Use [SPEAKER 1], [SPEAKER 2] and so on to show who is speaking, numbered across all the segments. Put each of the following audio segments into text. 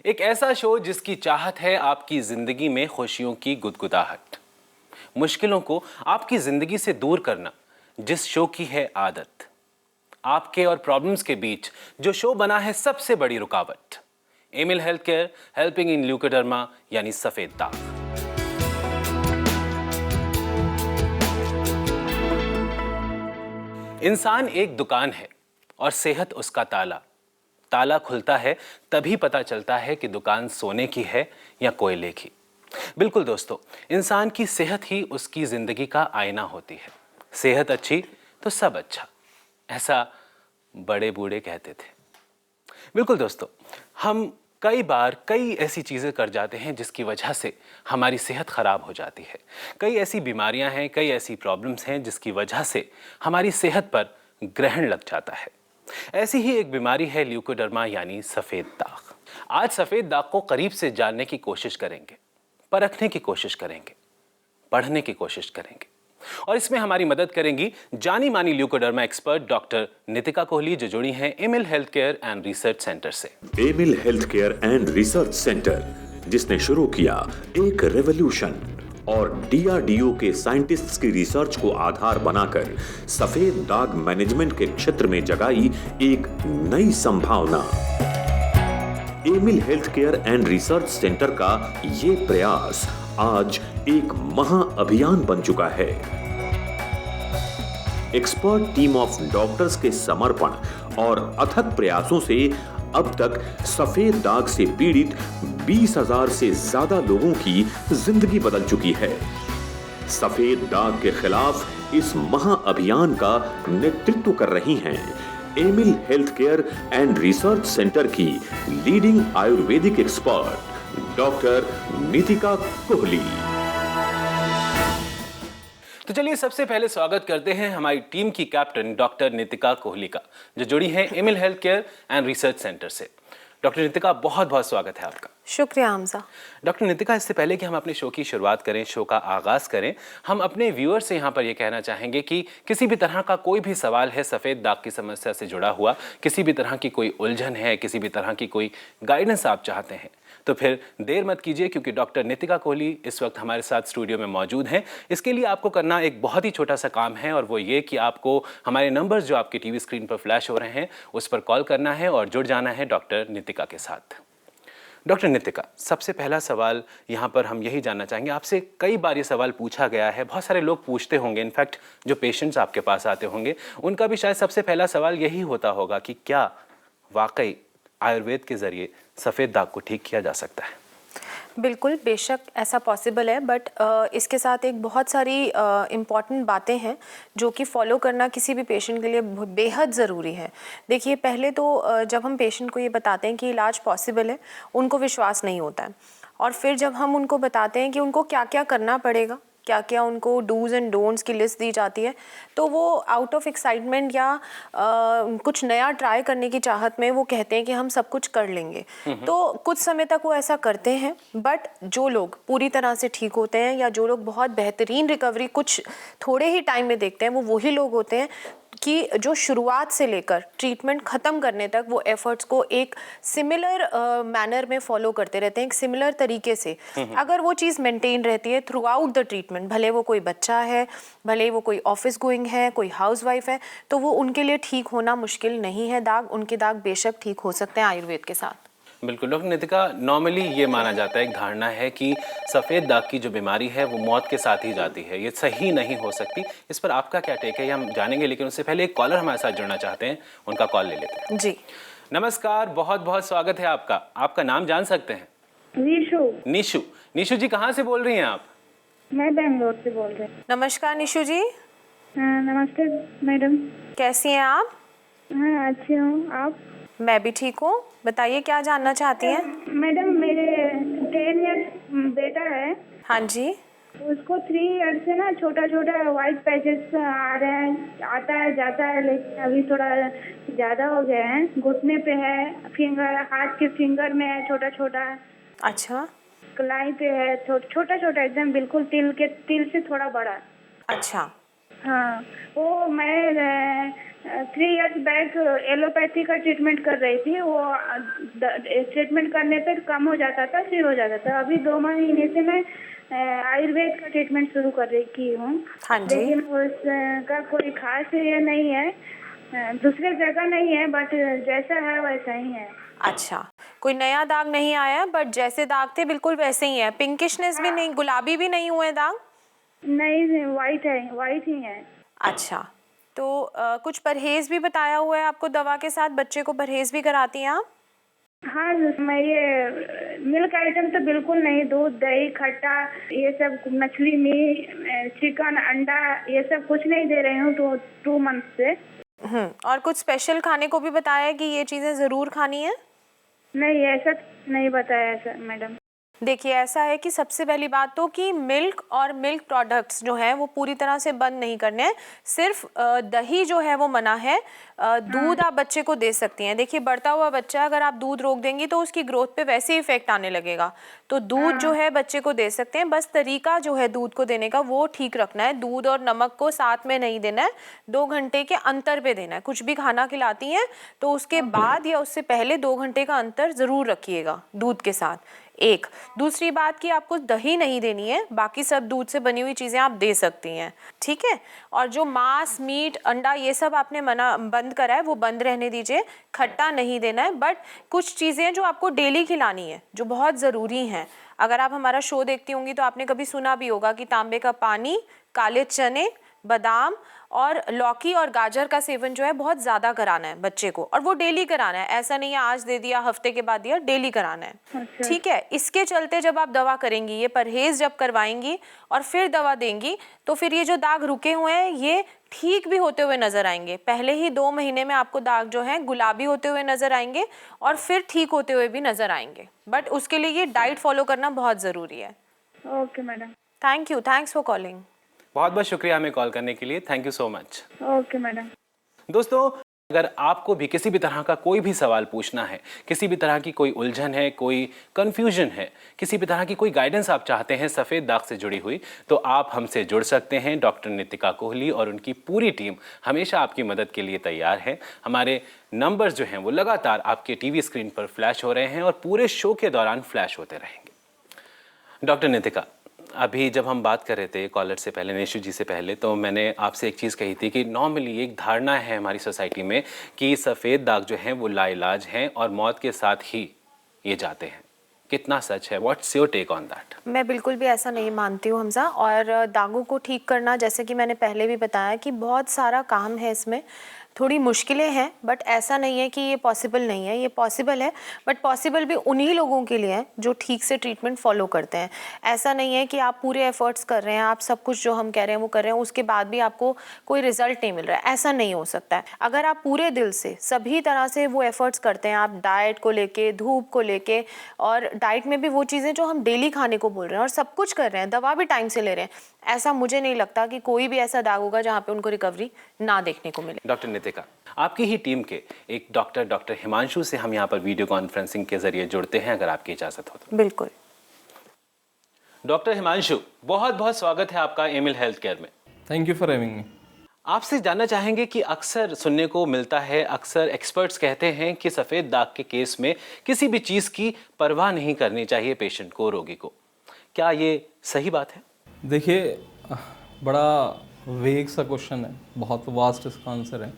[SPEAKER 1] एक ऐसा शो जिसकी चाहत है आपकी जिंदगी में खुशियों की गुदगुदाहट, मुश्किलों को आपकी जिंदगी से दूर करना, जिस शो की है आदत। आपके और प्रॉब्लम्स के बीच जो शो बना है सबसे बड़ी रुकावट, Emil health care helping in leucoderma यानी सफेद दाग। इंसान एक दुकान है और सेहत उसका ताला। ताला खुलता है तभी पता चलता है कि दुकान सोने की है या कोयले की। बिल्कुल दोस्तों, इंसान की सेहत ही उसकी जिंदगी का आईना होती है। सेहत अच्छी तो सब अच्छा, ऐसा बड़े बूढ़े कहते थे। बिल्कुल दोस्तों, हम कई बार कई ऐसी चीज़ें कर जाते हैं जिसकी वजह से हमारी सेहत ख़राब हो जाती है। कई ऐसी बीमारियां हैं, कई ऐसी प्रॉब्लम्स हैं जिसकी वजह से हमारी सेहत पर ग्रहण लग जाता है। ऐसी ही एक बीमारी है ल्यूकोडर्मा यानी सफ़ेद दाग। आज सफ़ेद दाग को करीब से जानने की कोशिश करेंगे, परखने की कोशिश करेंगे, पढ़ने की कोशिश करेंगे और इसमें हमारी मदद करेंगी जानी मानी leucoderma expert doctor Nitika Kohli, जो जुड़ी हैं Emil health care and research centre से।
[SPEAKER 2] Amil health care and research centre, जिसने शुरू किया एक रेवोल्यूशन और डीआरडीओ के साइंटिस्ट्स की रिसर्च को आधार बनाकर सफेद दाग मैनेजमेंट के क्षेत्र में जगाई एक नई संभावना। Emil health care and research centre का ये प्रयास आज एक महाअभियान बन चुका है। एक्सपर्ट टीम ऑफ डॉक्टर्स के समर्पण और अथक प्रयासों से अब तक सफेद दाग से पीड़ित 20,000 से ज्यादा लोगों की जिंदगी बदल चुकी है। सफेद दाग के खिलाफ इस महाअभियान का नेतृत्व कर रही हैं Emil health care and research centre की leading Ayurvedic expert doctor Nitika Kohli.
[SPEAKER 1] तो चलिए सबसे पहले स्वागत करते हैं हमारी टीम की कैप्टन डॉक्टर नितिका कोहली का, जो जुड़ी हैं Emil health care and research centre से। डॉक्टर नितिका, बहुत बहुत स्वागत है आपका।
[SPEAKER 3] शुक्रिया हमजा।
[SPEAKER 1] डॉक्टर नितिका, इससे पहले कि हम अपने शो की शुरुआत करें, शो का आगाज़ करें, हम अपने व्यूअर्स से यहाँ पर ये कहना चाहेंगे कि किसी भी तरह का कोई भी सवाल है सफ़ेद दाग की समस्या से जुड़ा हुआ, किसी भी तरह की कोई उलझन है, किसी भी तरह की कोई गाइडेंस आप चाहते हैं, तो फिर देर मत कीजिए, क्योंकि डॉक्टर नितिका कोहली इस वक्त हमारे साथ स्टूडियो में मौजूद हैं। इसके लिए आपको करना एक बहुत ही छोटा सा काम है, और वो ये कि आपको हमारे नंबर्स जो आपकी टीवी स्क्रीन पर फ्लैश हो रहे हैं उस पर कॉल करना है और जुड़ जाना है डॉक्टर नितिका के साथ। डॉक्टर नितिका, सबसे पहला सवाल यहाँ पर हम यही जानना चाहेंगे आपसे। कई बार ये सवाल पूछा गया है, बहुत सारे लोग पूछते होंगे, इनफैक्ट जो पेशेंट्स आपके पास आते होंगे उनका भी शायद सबसे पहला सवाल यही होता होगा कि क्या वाकई आयुर्वेद के ज़रिए सफ़ेद दाग को ठीक किया जा सकता है?
[SPEAKER 3] बिल्कुल, बेशक ऐसा पॉसिबल है, बट इसके साथ एक बहुत सारी इम्पॉर्टेंट बातें हैं जो कि फॉलो करना किसी भी पेशेंट के लिए बेहद ज़रूरी है। देखिए, पहले तो जब हम पेशेंट को ये बताते हैं कि इलाज पॉसिबल है, उनको विश्वास नहीं होता है, और फिर जब हम उनको बताते हैं कि उनको क्या क्या करना पड़ेगा, क्या क्या उनको डूज़ एंड डोंट्स की लिस्ट दी जाती है, तो वो आउट ऑफ एक्साइटमेंट या कुछ नया ट्राई करने की चाहत में वो कहते हैं कि हम सब कुछ कर लेंगे। तो कुछ समय तक वो ऐसा करते हैं, बट जो लोग पूरी तरह से ठीक होते हैं या जो लोग बहुत बेहतरीन रिकवरी कुछ थोड़े ही टाइम में देखते हैं, वो वही लोग होते हैं कि जो शुरुआत से लेकर ट्रीटमेंट ख़त्म करने तक वो एफर्ट्स को एक सिमिलर मैनर में फॉलो करते रहते हैं, एक सिमिलर तरीके से। अगर वो चीज़ मेंटेन रहती है थ्रू आउट द ट्रीटमेंट, भले वो कोई बच्चा है, भले वो कोई ऑफिस गोइंग है, कोई हाउसवाइफ है, तो वो उनके लिए ठीक होना मुश्किल नहीं है। उनके दाग बेशक ठीक हो सकते हैं आयुर्वेद के साथ।
[SPEAKER 1] बिल्कुल डॉक्टर नितिका, नॉर्मली ये माना जाता है, एक धारणा है कि सफ़ेद दाग की जो बीमारी है वो मौत के साथ ही जाती है, ये सही नहीं हो सकती। इस पर आपका क्या टेक है, ये हम जानेंगे, लेकिन उससे पहले एक कॉलर हमारे साथ जुड़ना चाहते हैं, उनका कॉल ले लेते हैं।
[SPEAKER 3] जी
[SPEAKER 1] नमस्कार, बहुत बहुत स्वागत है आपका। आपका नाम जान सकते हैं?
[SPEAKER 4] निशु।
[SPEAKER 1] निशु। निशु जी, कहाँ से बोल रही हैं आप?
[SPEAKER 4] मैं बेंगलोर से बोल रही हूँ।
[SPEAKER 3] नमस्कार निशु जी।
[SPEAKER 4] नमस्ते मैडम।
[SPEAKER 3] कैसी हैं आप?
[SPEAKER 4] हाँ, अच्छी हूँ। आप?
[SPEAKER 3] मैं भी ठीक हूँ। बताइए, क्या जानना चाहती हैं?
[SPEAKER 4] मैडम, मेरे 10 ईयर्स बेटा है।
[SPEAKER 3] हाँ जी।
[SPEAKER 4] उसको 3 ईयर्स से ना छोटा छोटा वाइट पैचेस आ रहे हैं, आता है जाता है, लेकिन अभी थोड़ा ज़्यादा हो गया है। घुटने पे है, फिंगर, हाथ के फिंगर में है छोटा छोटा।
[SPEAKER 3] अच्छा
[SPEAKER 4] कलाई पे है छोटा छोटा, एकदम बिल्कुल तिल से थोड़ा बड़ा।
[SPEAKER 3] अच्छा।
[SPEAKER 4] हाँ, वो मैं 3 ईयर्स बैक एलोपैथी का ट्रीटमेंट कर रही थी, वो ट्रीटमेंट करने पे कम हो जाता था, फिर हो जाता था। अभी 2 महीने से मैं आयुर्वेद का ट्रीटमेंट शुरू कर रही की हूँ।
[SPEAKER 3] हाँ जी।
[SPEAKER 4] लेकिन उसका कोई खास ये नहीं है, दूसरे जगह नहीं है, बट जैसा है वैसा ही है।
[SPEAKER 3] अच्छा, कोई नया दाग नहीं आया, बट जैसे दाग थे बिल्कुल वैसे ही है। पिंकिशनेस भी नहीं, गुलाबी भी नहीं हुए दाग?
[SPEAKER 4] नहीं, वाइट है, वाइट ही है।
[SPEAKER 3] अच्छा, तो कुछ परहेज भी बताया हुआ है आपको दवा के साथ? बच्चे को परहेज भी कराती हैं आप?
[SPEAKER 4] हाँ, मैं ये मिल्क आइटम तो बिल्कुल नहीं, दूध, दही, खट्टा, ये सब, मछली, मीट, चिकन, अंडा, ये सब कुछ नहीं दे रही हूँ तो 2 मंथ से।
[SPEAKER 3] और कुछ स्पेशल खाने को भी बताया है कि ये चीज़ें ज़रूर खानी है?
[SPEAKER 4] नहीं, ऐसा नहीं बताया सर मैडम।
[SPEAKER 3] देखिए, ऐसा है कि सबसे पहली बात तो कि मिल्क और मिल्क प्रोडक्ट्स जो हैं वो पूरी तरह से बंद नहीं करने हैं। सिर्फ दही जो है वो मना है। दूध आप बच्चे को दे सकती हैं। देखिए, बढ़ता हुआ बच्चा, अगर आप दूध रोक देंगी तो उसकी ग्रोथ पे वैसे ही इफेक्ट आने लगेगा। तो दूध जो है बच्चे को दे सकते हैं, बस तरीका जो है दूध को देने का वो ठीक रखना है। दूध और नमक को साथ में नहीं देना है, 2 घंटे के अंतर पे देना है। कुछ भी खाना खिलाती हैं तो उसके बाद या उससे पहले 2 घंटे का अंतर ज़रूर रखिएगा दूध के साथ। एक दूसरी बात कि आपको दही नहीं देनी है, बाकी सब दूध से बनी हुई चीज़ें आप दे सकती हैं, ठीक है। और जो मांस, मीट, अंडा, ये सब आपने मना बंद करा है वो बंद रहने दीजिए। खट्टा नहीं देना है, बट कुछ चीज़ें जो आपको डेली खिलानी है जो बहुत ज़रूरी हैं। अगर आप हमारा शो देखती होंगी तो आपने कभी सुना भी होगा कि तांबे का पानी, काले चने, बादाम और लौकी और गाजर का सेवन जो है बहुत ज़्यादा कराना है बच्चे को, और वो डेली कराना है। ऐसा नहीं है आज दे दिया, हफ्ते के बाद दिया, डेली कराना है।
[SPEAKER 4] अच्छा।
[SPEAKER 3] ठीक है। इसके चलते जब आप दवा करेंगी, ये परहेज जब करवाएंगी और फिर दवा देंगी, तो फिर ये जो दाग रुके हुए हैं ये ठीक भी होते हुए नजर आएंगे। पहले ही 2 महीने में आपको दाग जो है गुलाबी होते हुए नजर आएंगे और फिर ठीक होते हुए भी नजर आएंगे। बट उसके लिए ये डाइट फॉलो करना बहुत ज़रूरी है।
[SPEAKER 4] Okay madam.
[SPEAKER 3] Thank you, thanks for calling.
[SPEAKER 1] बहुत बहुत शुक्रिया हमें कॉल करने के लिए। Thank you so much.
[SPEAKER 4] Okay madam.
[SPEAKER 1] दोस्तों, अगर आपको भी किसी भी तरह का कोई भी सवाल पूछना है, किसी भी तरह की कोई उलझन है, कोई कंफ्यूजन है, किसी भी तरह की कोई गाइडेंस आप चाहते हैं सफ़ेद दाग से जुड़ी हुई, तो आप हमसे जुड़ सकते हैं। डॉक्टर नितिका कोहली और उनकी पूरी टीम हमेशा आपकी मदद के लिए तैयार है। हमारे नंबर्स जो हैं वो लगातार आपके टीवी स्क्रीन पर फ्लैश हो रहे हैं और पूरे शो के दौरान फ्लैश होते रहेंगे। डॉक्टर नितिका, अभी जब हम बात कर रहे थे कॉलर से पहले, नेशु जी से पहले, तो मैंने आपसे एक चीज़ कही थी कि नॉर्मली एक धारणा है हमारी सोसाइटी में कि सफ़ेद दाग जो हैं वो लाइलाज हैं और मौत के साथ ही ये जाते हैं। कितना सच है? What's your take on that?
[SPEAKER 3] मैं बिल्कुल भी ऐसा नहीं मानती हूँ हमजा। और दागों को ठीक करना, जैसे कि मैंने पहले भी बताया कि बहुत सारा काम है इसमें, थोड़ी मुश्किलें हैं, बट ऐसा नहीं है कि ये पॉसिबल नहीं है, ये पॉसिबल है। बट पॉसिबल भी उन्हीं लोगों के लिए है जो ठीक से ट्रीटमेंट फॉलो करते हैं। ऐसा नहीं है कि आप पूरे एफर्ट्स कर रहे हैं, आप सब कुछ जो हम कह रहे हैं वो कर रहे हैं, उसके बाद भी आपको कोई रिजल्ट नहीं मिल रहा है, ऐसा नहीं हो सकता है। अगर आप पूरे दिल से सभी तरह से वो एफर्ट्स करते हैं, आप डाइट को लेके, धूप को लेके, और डाइट में भी वो चीज़ें जो हम डेली खाने को बोल रहे हैं और सब कुछ कर रहे हैं, दवा भी टाइम से ले रहे हैं, ऐसा मुझे नहीं लगता कि कोई भी ऐसा दाग होगा जहाँ पे उनको रिकवरी ना देखने को मिले।
[SPEAKER 1] डॉक्टर नितिका, आपकी ही टीम के एक डॉक्टर हिमांशु से हम यहाँ पर वीडियो कॉन्फ्रेंसिंग के जरिए जुड़ते हैं, अगर आपकी इजाज़त हो तो।
[SPEAKER 3] बिल्कुल।
[SPEAKER 1] डॉक्टर हिमांशु, बहुत बहुत स्वागत है आपका एमिल हेल्थ केयर में।
[SPEAKER 5] Thank you for having me.
[SPEAKER 1] आपसे जानना चाहेंगे कि अक्सर सुनने को मिलता है, अक्सर एक्सपर्ट्स कहते हैं कि सफ़ेद दाग के केस में किसी भी चीज़ की परवाह नहीं करनी चाहिए पेशेंट को, रोगी को। क्या ये सही बात है?
[SPEAKER 5] देखिए, बड़ा वेग सा क्वेश्चन है, बहुत वास्ट इसका आंसर है।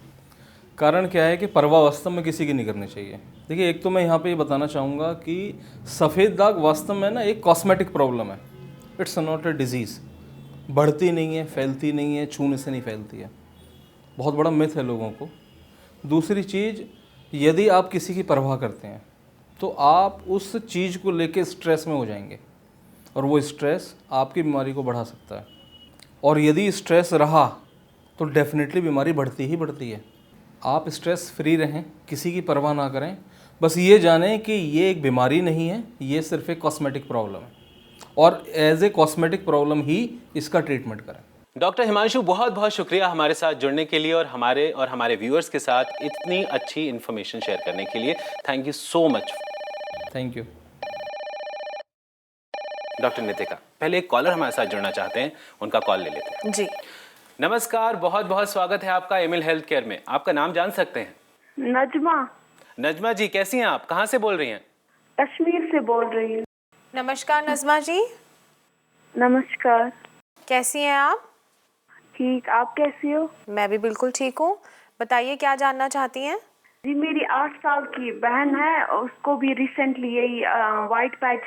[SPEAKER 5] कारण क्या है कि परवाह वास्तव में किसी की नहीं करनी चाहिए। देखिए, एक तो मैं यहाँ पे ये बताना चाहूँगा कि सफ़ेद दाग वास्तव में ना एक कॉस्मेटिक प्रॉब्लम है। It's not a disease. बढ़ती नहीं है, फैलती नहीं है, छूने से नहीं फैलती है। बहुत बड़ा मिथ है लोगों को। दूसरी चीज़, यदि आप किसी की परवाह करते हैं तो आप उस चीज़ को लेके स्ट्रेस में हो जाएंगे और वो स्ट्रेस आपकी बीमारी को बढ़ा सकता है। और यदि स्ट्रेस रहा तो डेफिनेटली बीमारी बढ़ती ही बढ़ती है। आप स्ट्रेस फ्री रहें, किसी की परवाह ना करें, बस ये जानें कि ये एक बीमारी नहीं है, ये सिर्फ एक कॉस्मेटिक प्रॉब्लम है और एज ए कॉस्मेटिक प्रॉब्लम ही इसका ट्रीटमेंट करें।
[SPEAKER 1] डॉक्टर हिमांशु, बहुत बहुत शुक्रिया हमारे साथ जुड़ने के लिए और हमारे व्यूअर्स के साथ इतनी अच्छी इन्फॉर्मेशन शेयर करने के लिए। Thank you so much.
[SPEAKER 5] Thank you.
[SPEAKER 1] Doctor Nitika, पहले एक कॉलर हमारे साथ जुड़ना चाहते हैं, उनका कॉल ले लेते हैं।
[SPEAKER 3] जी।
[SPEAKER 1] नमस्कार, बहुत बहुत स्वागत है आपका एमिल हेल्थ केयर में। आपका नाम जान सकते हैं?
[SPEAKER 6] नजमा।
[SPEAKER 1] नजमा जी, कैसी हैं आप? कहाँ से बोल रही हैं?
[SPEAKER 6] कश्मीर से बोल रही हूँ।
[SPEAKER 3] नमस्कार नज़मा जी,
[SPEAKER 6] नमस्कार।
[SPEAKER 3] कैसी हैं आप?
[SPEAKER 6] ठीक, आप कैसी हो?
[SPEAKER 3] मैं भी बिल्कुल ठीक हूँ। बताइए क्या जानना चाहती हैं?
[SPEAKER 6] जी, मेरी 8 साल की बहन है, उसको भी रिसेंटली यही वाइट पैच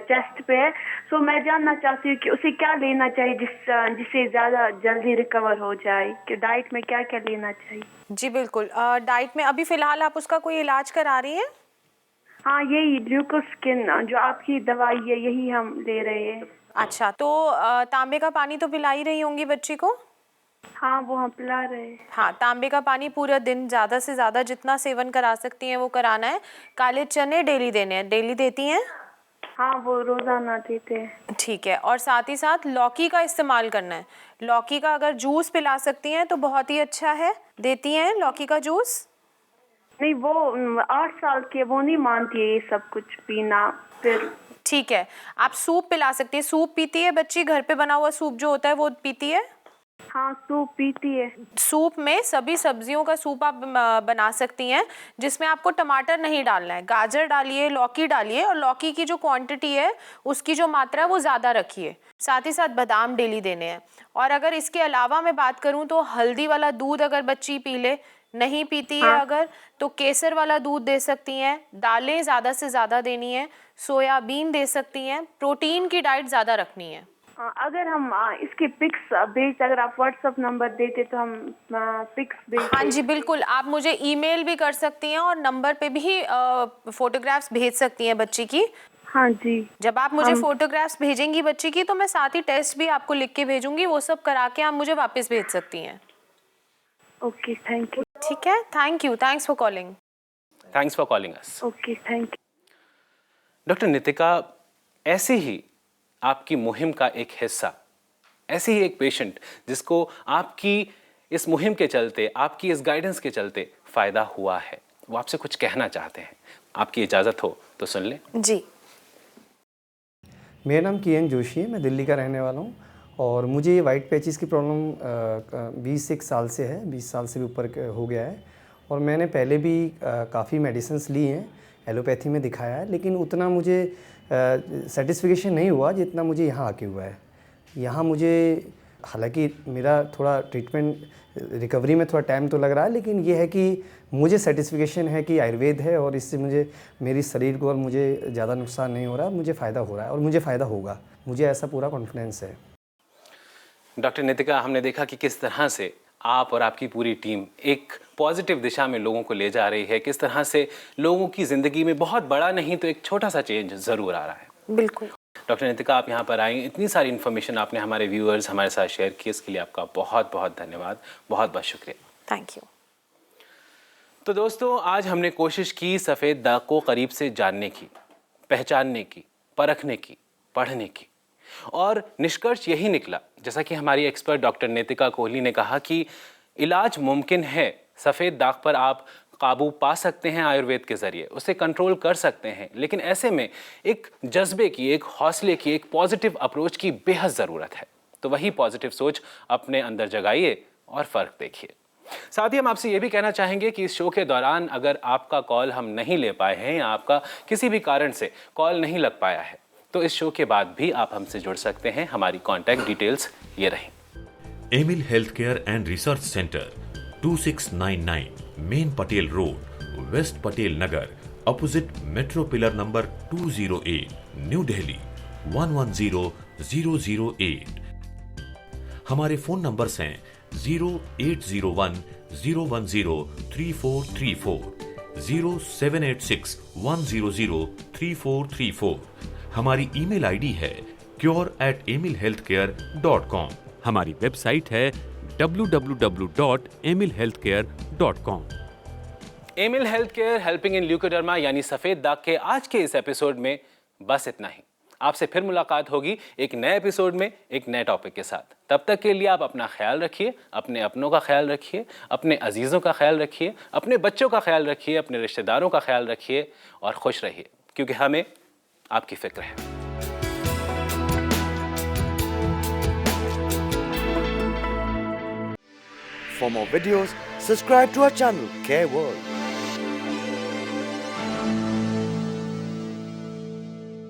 [SPEAKER 6] चेस्ट पे है। सो मैं जानना चाहती हूँ कि उसे क्या लेना चाहिए जिससे ज़्यादा जल्दी रिकवर हो जाए, कि डाइट में क्या क्या लेना चाहिए?
[SPEAKER 3] जी बिल्कुल, डाइट में अभी फ़िलहाल आप उसका कोई इलाज करा रही हैं?
[SPEAKER 6] हाँ, यही ल्यूकोस्किन जो आपकी दवाई है, यही हम ले रहे हैं।
[SPEAKER 3] अच्छा, तो तांबे का पानी तो पिला ही रही होंगी बच्ची को?
[SPEAKER 6] हाँ, वो हम पिला रहे हैं।
[SPEAKER 3] हाँ, तांबे का पानी पूरा दिन ज़्यादा से ज़्यादा जितना सेवन करा सकती हैं वो कराना है। काले चने डेली देने हैं। डेली देती हैं?
[SPEAKER 6] हाँ, वो रोज़ाना देते हैं।
[SPEAKER 3] ठीक है, और साथ ही साथ लौकी का इस्तेमाल करना है। लौकी का अगर जूस पिला सकती हैं तो बहुत ही अच्छा है। देती हैं लौकी का जूस?
[SPEAKER 6] नहीं, वो 8 साल के, वो नहीं मानती है ये सब कुछ पीना। फिर
[SPEAKER 3] ठीक है, आप सूप पिला सकती हैं। सूप पीती है बच्ची? घर पे बना हुआ सूप जो होता है वो पीती है?
[SPEAKER 6] हाँ, सूप पीती है।
[SPEAKER 3] सूप में सभी सब्जियों का सूप आप बना सकती हैं, जिसमें आपको टमाटर नहीं डालना है। गाजर डालिए, लौकी डालिए, और लौकी की जो क्वांटिटी है उसकी जो मात्रा है वो ज़्यादा रखिए। साथ ही साथ बादाम डेली देने हैं। और अगर इसके अलावा मैं बात करूं तो हल्दी वाला दूध अगर बच्ची पी ले, नहीं पीती है अगर, तो केसर वाला दूध दे सकती हैं। दालें ज़्यादा से ज़्यादा देनी है। सोयाबीन दे सकती हैं। प्रोटीन की डाइट ज़्यादा रखनी है।
[SPEAKER 6] अगर हम इसके पिक्स भेज, अगर आप व्हाट्सएप नंबर देते तो हम पिक्स भेज।
[SPEAKER 3] हाँ जी बिल्कुल, आप मुझे ईमेल भी कर सकती हैं और नंबर पे भी फोटोग्राफ्स भेज सकती हैं बच्ची की।
[SPEAKER 6] हाँ जी।
[SPEAKER 3] जब आप मुझे फोटोग्राफ्स भेजेंगी बच्ची की तो मैं साथ ही टेस्ट भी आपको लिख के भेजूंगी। वो सब करा के आप मुझे वापस भेज सकती हैं।
[SPEAKER 6] Okay, thank you.
[SPEAKER 3] ठीक है, thank you, thanks for calling.
[SPEAKER 1] Thanks for calling us.
[SPEAKER 6] Okay, thank you.
[SPEAKER 1] Doctor Nitika, ऐसे ही आपकी मुहिम का एक हिस्सा, ऐसे ही एक पेशेंट जिसको आपकी इस मुहिम के चलते, आपकी इस गाइडेंस के चलते फ़ायदा हुआ है, वो आपसे कुछ कहना चाहते हैं। आपकी इजाज़त हो तो सुन लें।
[SPEAKER 3] जी।
[SPEAKER 7] मेरा नाम किरण जोशी है, मैं दिल्ली का रहने वाला हूँ और मुझे ये वाइट पैचेस की प्रॉब्लम 21 साल से है, 20 साल से भी ऊपर हो गया है। और मैंने पहले भी काफ़ी मेडिसिन्स ली हैं, एलोपैथी में दिखाया है, लेकिन उतना मुझे सेटिस्फिकेशन नहीं हुआ जितना मुझे यहाँ आके हुआ है। यहाँ मुझे, हालांकि मेरा थोड़ा ट्रीटमेंट रिकवरी में थोड़ा टाइम तो लग रहा है, लेकिन ये है कि मुझे सेटिस्फिकेशन है कि आयुर्वेद है और इससे मुझे, मेरी शरीर को और मुझे ज़्यादा नुकसान नहीं हो रहा, मुझे फ़ायदा हो रहा है और मुझे फ़ायदा होगा, मुझे ऐसा पूरा कॉन्फिडेंस है।
[SPEAKER 1] डॉक्टर नितिका, हमने देखा कि किस तरह से आप और आपकी पूरी टीम एक पॉजिटिव दिशा में लोगों को ले जा रही है, किस तरह से लोगों की ज़िंदगी में बहुत बड़ा नहीं तो एक छोटा सा चेंज ज़रूर आ रहा है।
[SPEAKER 3] बिल्कुल।
[SPEAKER 1] डॉक्टर नितिका, आप यहाँ पर आई, इतनी सारी इन्फॉर्मेशन आपने हमारे व्यूअर्स हमारे साथ शेयर की, इसके लिए आपका बहुत बहुत धन्यवाद, बहुत बहुत शुक्रिया।
[SPEAKER 3] Thank you.
[SPEAKER 1] तो दोस्तों, आज हमने कोशिश की सफ़ेद दाग को करीब से जानने की, पहचानने की, परखने की, पढ़ने की, और निष्कर्ष यही निकला, जैसा कि हमारी एक्सपर्ट डॉक्टर नितिका कोहली ने कहा, कि इलाज मुमकिन है। सफ़ेद दाग पर आप काबू पा सकते हैं आयुर्वेद के ज़रिए, उसे कंट्रोल कर सकते हैं, लेकिन ऐसे में एक जज्बे की, एक हौसले की, एक पॉजिटिव अप्रोच की बेहद ज़रूरत है। तो वही पॉजिटिव सोच अपने अंदर जगाइए और फ़र्क देखिए। साथ ही हम आपसे ये भी कहना चाहेंगे कि इस शो के दौरान अगर आपका कॉल हम नहीं ले पाए हैं या आपका किसी भी कारण से कॉल नहीं लग पाया है, तो इस शो के बाद भी आप हमसे जुड़ सकते हैं। हमारी कॉन्टैक्ट डिटेल्स ये रहीं।
[SPEAKER 2] Emil health care and research centre, 2699 main Patel road, west Patel Nagar, opposite metro pillar number 208, new Delhi 110008। हमारे फोन नंबर्स हैं 0801-010-3434, 0786-100-3434। हमारी ईमेल आईडी है cure@emilhealthcare.com। हमारी वेबसाइट है www.emilhealthcare.com।
[SPEAKER 1] Emil health care, helping in leucoderma यानी सफ़ेद दाग के आज के इस एपिसोड में बस इतना ही। आपसे फिर मुलाकात होगी एक नए एपिसोड में एक नए टॉपिक के साथ। तब तक के लिए आप अपना ख्याल रखिए, अपने अपनों का ख्याल रखिए, अपने अजीज़ों का ख्याल रखिए, अपने बच्चों का ख्याल रखिए, अपने रिश्तेदारों का ख्याल रखिए और खुश रहिए, क्योंकि हमें आपकी फिक्र है।
[SPEAKER 8] For more videos, subscribe to our channel, Care World.